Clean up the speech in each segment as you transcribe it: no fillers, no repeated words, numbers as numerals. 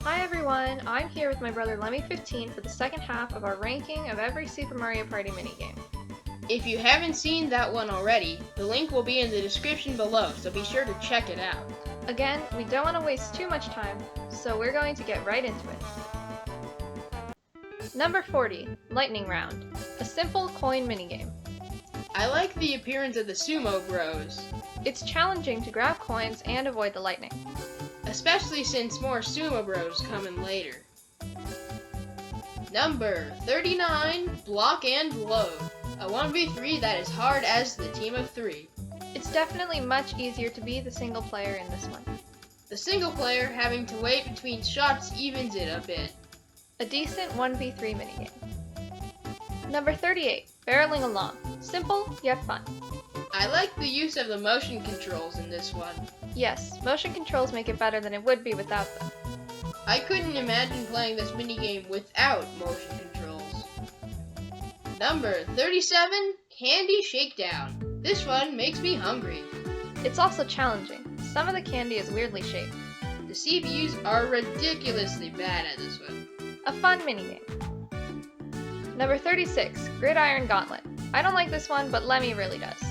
Hi everyone, I'm here with my brother Lemmy 15 for the second half of our ranking of every Super Mario Party minigame. If you haven't seen that one already, the link will be in the description below, so be sure to check it out. Again, we don't want to waste too much time, so we're going to get right into it. Number 40, Lightning Round, a simple coin minigame. I like the appearance of the Sumo Bros, It's challenging to grab coins and avoid the lightning. especially since more Sumo Bros come in later. Number 39, Block and Load, a 1v3 that is hard as the team of 3. It's definitely much easier to be the single player in this one. The single player having to wait between shots evens it a bit. A decent 1v3 minigame. Number 38, Barreling Along, simple yet fun. I like the use of the motion controls in this one. Yes, motion controls make it better than it would be without them. I couldn't imagine playing this minigame without motion controls. Number 37, Candy Shakedown. This one makes me hungry. It's also challenging. Some of the candy is weirdly shaped. The CPUs are ridiculously bad at this one. A fun minigame. Number 36, Gridiron Gauntlet. I don't like this one, but Lemmy really does.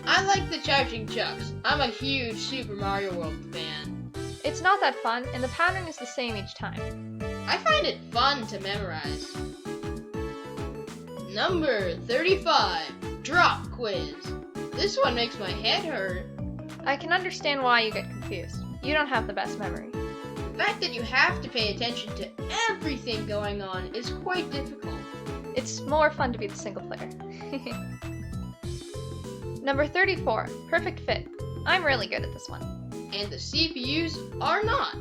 I like the Charging Chucks. I'm a huge Super Mario World fan. It's not that fun, and the pattern is the same each time. I find it fun to memorize. Number 35, Drop Quiz. This one makes my head hurt. I can understand why you get confused. You don't have the best memory. The fact that you have to pay attention to everything going on is quite difficult. It's more fun to be the single player. Number 34, Perfect Fit. I'm really good at this one. And the CPUs are not.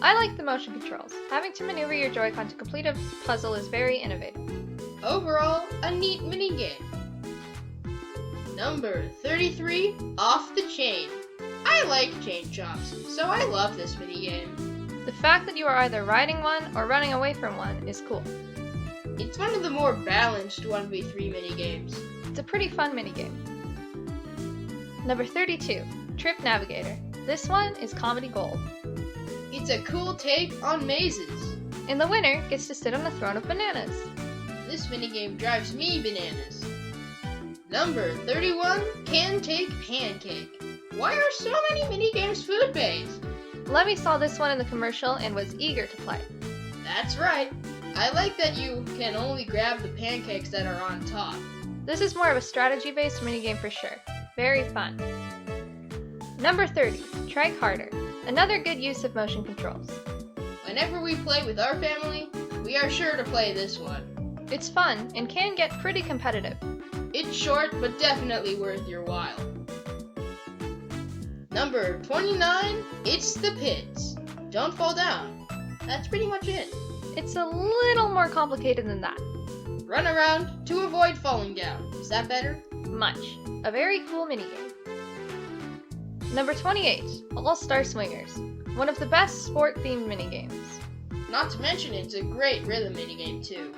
I like the motion controls. Having to maneuver your Joy-Con to complete a puzzle is very innovative. Overall, a neat minigame. Number 33, Off the Chain. I like chain chops, so I love this minigame. The fact that you are either riding one or running away from one is cool. It's one of the more balanced 1v3 minigames. It's a pretty fun minigame. Number 32, Trip Navigator. This one is comedy gold. It's a cool take on mazes. And the winner gets to sit on a throne of bananas. This minigame drives me bananas. Number 31, Can Take Pancake. Why are so many minigames food-based? Lemmy saw this one in the commercial and was eager to play. That's right. I like that you can only grab the pancakes that are on top. This is more of a strategy-based minigame for sure. Very fun. Number 30, Trike Harder. Another good use of motion controls. Whenever we play with our family, we are sure to play this one. It's fun and can get pretty competitive. It's short, but definitely worth your while. Number 29, It's the Pits. Don't fall down. That's pretty much it. It's a little more complicated than that. Run around to avoid falling down. Is that better? Much. A very cool minigame. Number 28, All-Star Swingers. One of the best sport-themed minigames. Not to mention it's a great rhythm minigame too.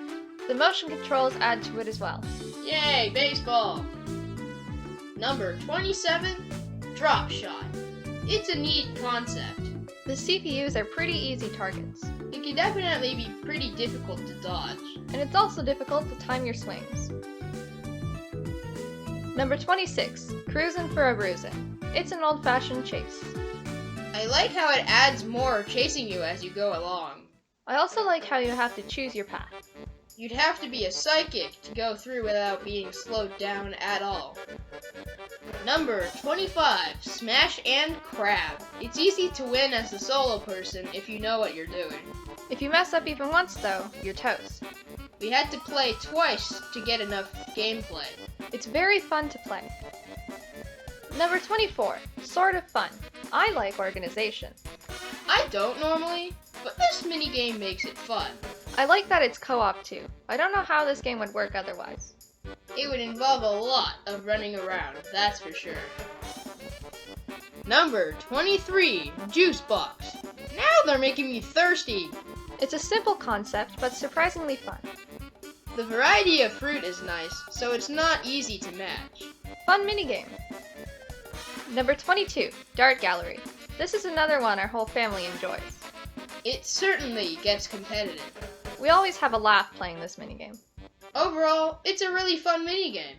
The motion controls add to it as well. Yay, baseball! Number 27, Drop Shot. It's a neat concept. The CPUs are pretty easy targets. It can definitely be pretty difficult to dodge. And it's also difficult to time your swings. Number 26, Cruisin' for a Bruisin'. It's an old-fashioned chase. I like how it adds more chasing you as you go along. I also like how you have to choose your path. You'd have to be a psychic to go through without being slowed down at all. Number 25, Smash and Crab. It's easy to win as a solo person if you know what you're doing. If you mess up even once though, you're toast. We had to play twice to get enough gameplay. It's very fun to play. Number 24, Sort of Fun. I like organization. I don't normally, but this minigame makes it fun. I like that it's co-op too. I don't know how this game would work otherwise. It would involve a lot of running around, that's for sure. Number 23, Juice Box. Now they're making me thirsty. It's a simple concept, but surprisingly fun. The variety of fruit is nice, so it's not easy to match. Fun minigame. Number 22, Dart Gallery. This is another one our whole family enjoys. It certainly gets competitive. We always have a laugh playing this minigame. Overall, it's a really fun minigame.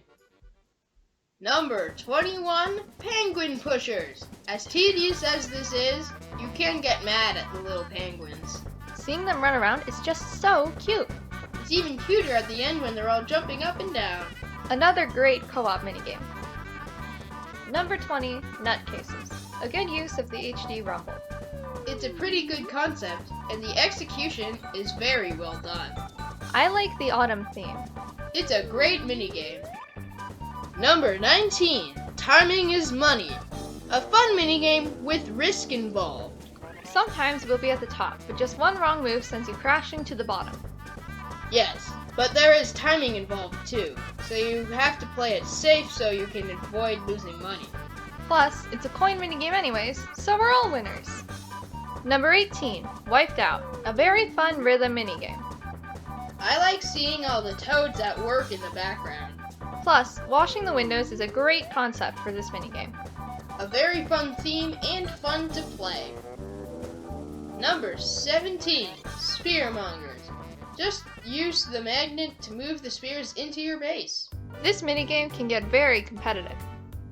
Number 21, Penguin Pushers. As tedious as this is, you can get mad at the little penguins. Seeing them run around is just so cute. It's even cuter at the end when they're all jumping up and down. Another great co-op minigame. Number 20, Nutcases. A good use of the HD rumble. It's a pretty good concept, and the execution is very well done. I like the autumn theme. It's a great minigame. Number 19, Timing is Money. A fun minigame with risk involved. Sometimes we'll be at the top, but just one wrong move sends you crashing to the bottom. Yes, but there is timing involved too, so you have to play it safe so you can avoid losing money. Plus, it's a coin minigame anyways, so we're all winners. Number 18, Wiped Out. A very fun rhythm minigame. I like seeing all the toads at work in the background. Plus, washing the windows is a great concept for this minigame. A very fun theme and fun to play. Number 17, Spearmongers. Just use the magnet to move the spears into your base. This minigame can get very competitive.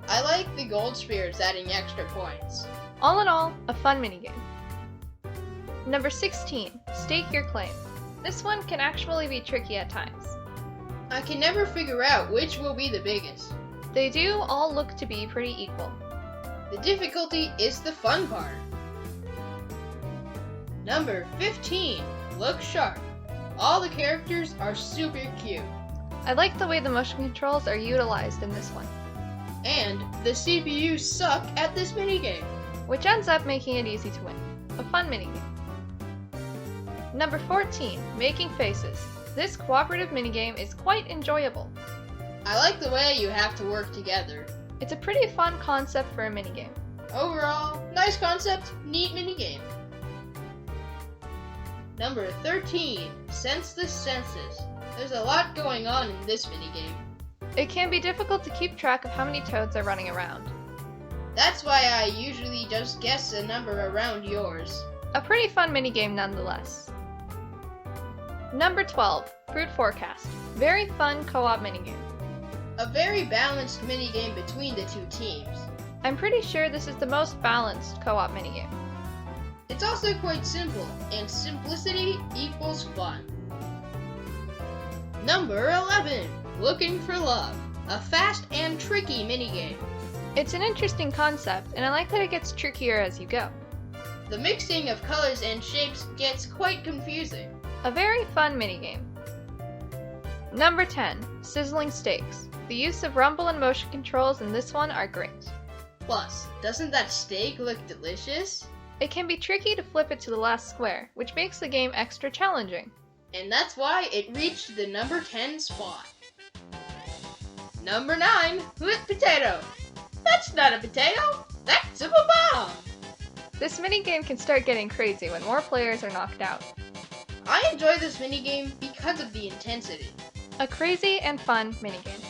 I like the gold spears adding extra points. All in all, a fun minigame. Number 16, Stake Your Claim. This one can actually be tricky at times. I can never figure out which will be the biggest. They do all look to be pretty equal. The difficulty is the fun part. Number 15, Look Sharp. All the characters are super cute. I like the way the motion controls are utilized in this one, And the CPUs suck at this minigame. which ends up making it easy to win. A fun minigame. Number 14, Making Faces. This cooperative minigame is quite enjoyable. I like the way you have to work together. It's a pretty fun concept for a minigame. Overall, nice concept, neat minigame. Number 13, Sense the Senses. There's a lot going on in this minigame. It can be difficult to keep track of how many toads are running around. That's why I usually just guess a number around yours. A pretty fun minigame nonetheless. Number 12, Fruit Forecast. Very fun co-op minigame. A very balanced minigame between the two teams. I'm pretty sure this is the most balanced co-op minigame. It's also quite simple, and simplicity equals fun. Number 11, Looking for Love. A fast and tricky minigame. It's an interesting concept, and I like that it gets trickier as you go. The mixing of colors and shapes gets quite confusing. A very fun minigame. Number 10, Sizzling Steaks. The use of rumble and motion controls in this one are great. Plus, doesn't that steak look delicious? It can be tricky to flip it to the last square, which makes the game extra challenging. And that's why it reached the number 10 spot. Number 9, Lit Potato. That's not a potato, that's a bomb. This minigame can start getting crazy when more players are knocked out. I enjoy this minigame because of the intensity. A crazy and fun minigame.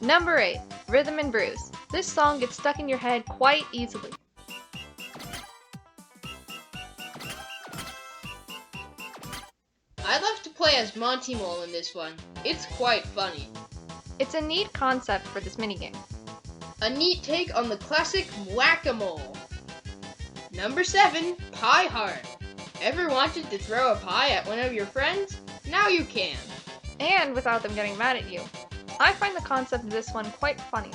Number 8, Rhythm and Bruise. This song gets stuck in your head quite easily. I love to play as Monty Mole in this one. It's quite funny. It's a neat concept for this minigame. A neat take on the classic Whack-A-Mole. Number 7, Pie Heart. Ever wanted to throw a pie at one of your friends? Now you can. And without them getting mad at you. I find the concept of this one quite funny.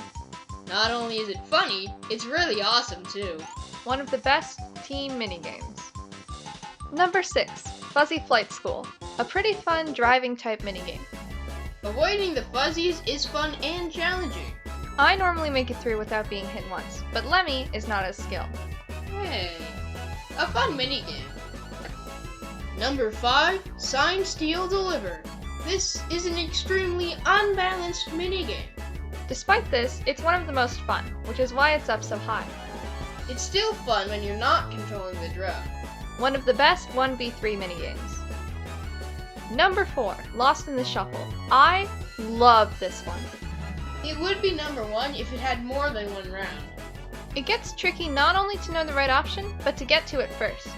Not only is it funny, it's really awesome too. One of the best team minigames. Number 6, Fuzzy Flight School. A pretty fun driving type minigame. Avoiding the fuzzies is fun and challenging. I normally make it through without being hit once, but Lemmy is not as skilled. Hey, a fun minigame. Number 5, Sign, Steal, Deliver. This is an extremely unbalanced minigame. Despite this, it's one of the most fun, which is why it's up so high. It's still fun when you're not controlling the drum. One of the best 1v3 minigames. Number 4, Lost in the Shuffle. I love this one. It would be number 1 if it had more than one round. It gets tricky not only to know the right option, but to get to it first.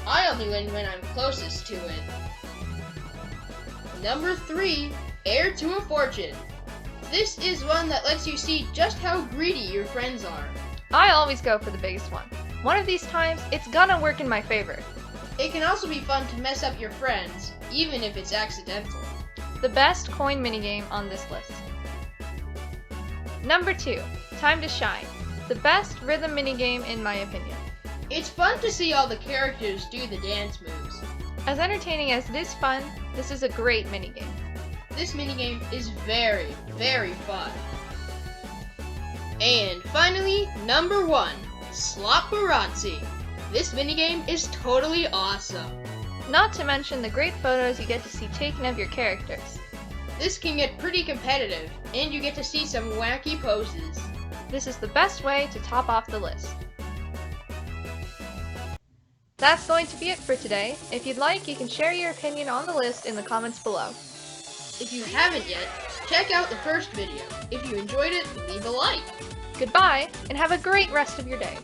I only win when I'm closest to it. Number 3, Heir to a Fortune. This is one that lets you see just how greedy your friends are. I always go for the biggest one. One of these times, it's gonna work in my favor. It can also be fun to mess up your friends, even if it's accidental. The best coin minigame on this list. Number 2, Time to Shine. The best rhythm minigame in my opinion. It's fun to see all the characters do the dance moves. As entertaining as it is fun, this is a great minigame. This minigame is very, very fun. And finally, number 1, Slopparazzi. This minigame is totally awesome. Not to mention the great photos you get to see taken of your characters. This can get pretty competitive, and you get to see some wacky poses. This is the best way to top off the list. That's going to be it for today. If you'd like, you can share your opinion on the list in the comments below. If you haven't yet, check out the first video. If you enjoyed it, leave a like. Goodbye, and have a great rest of your day.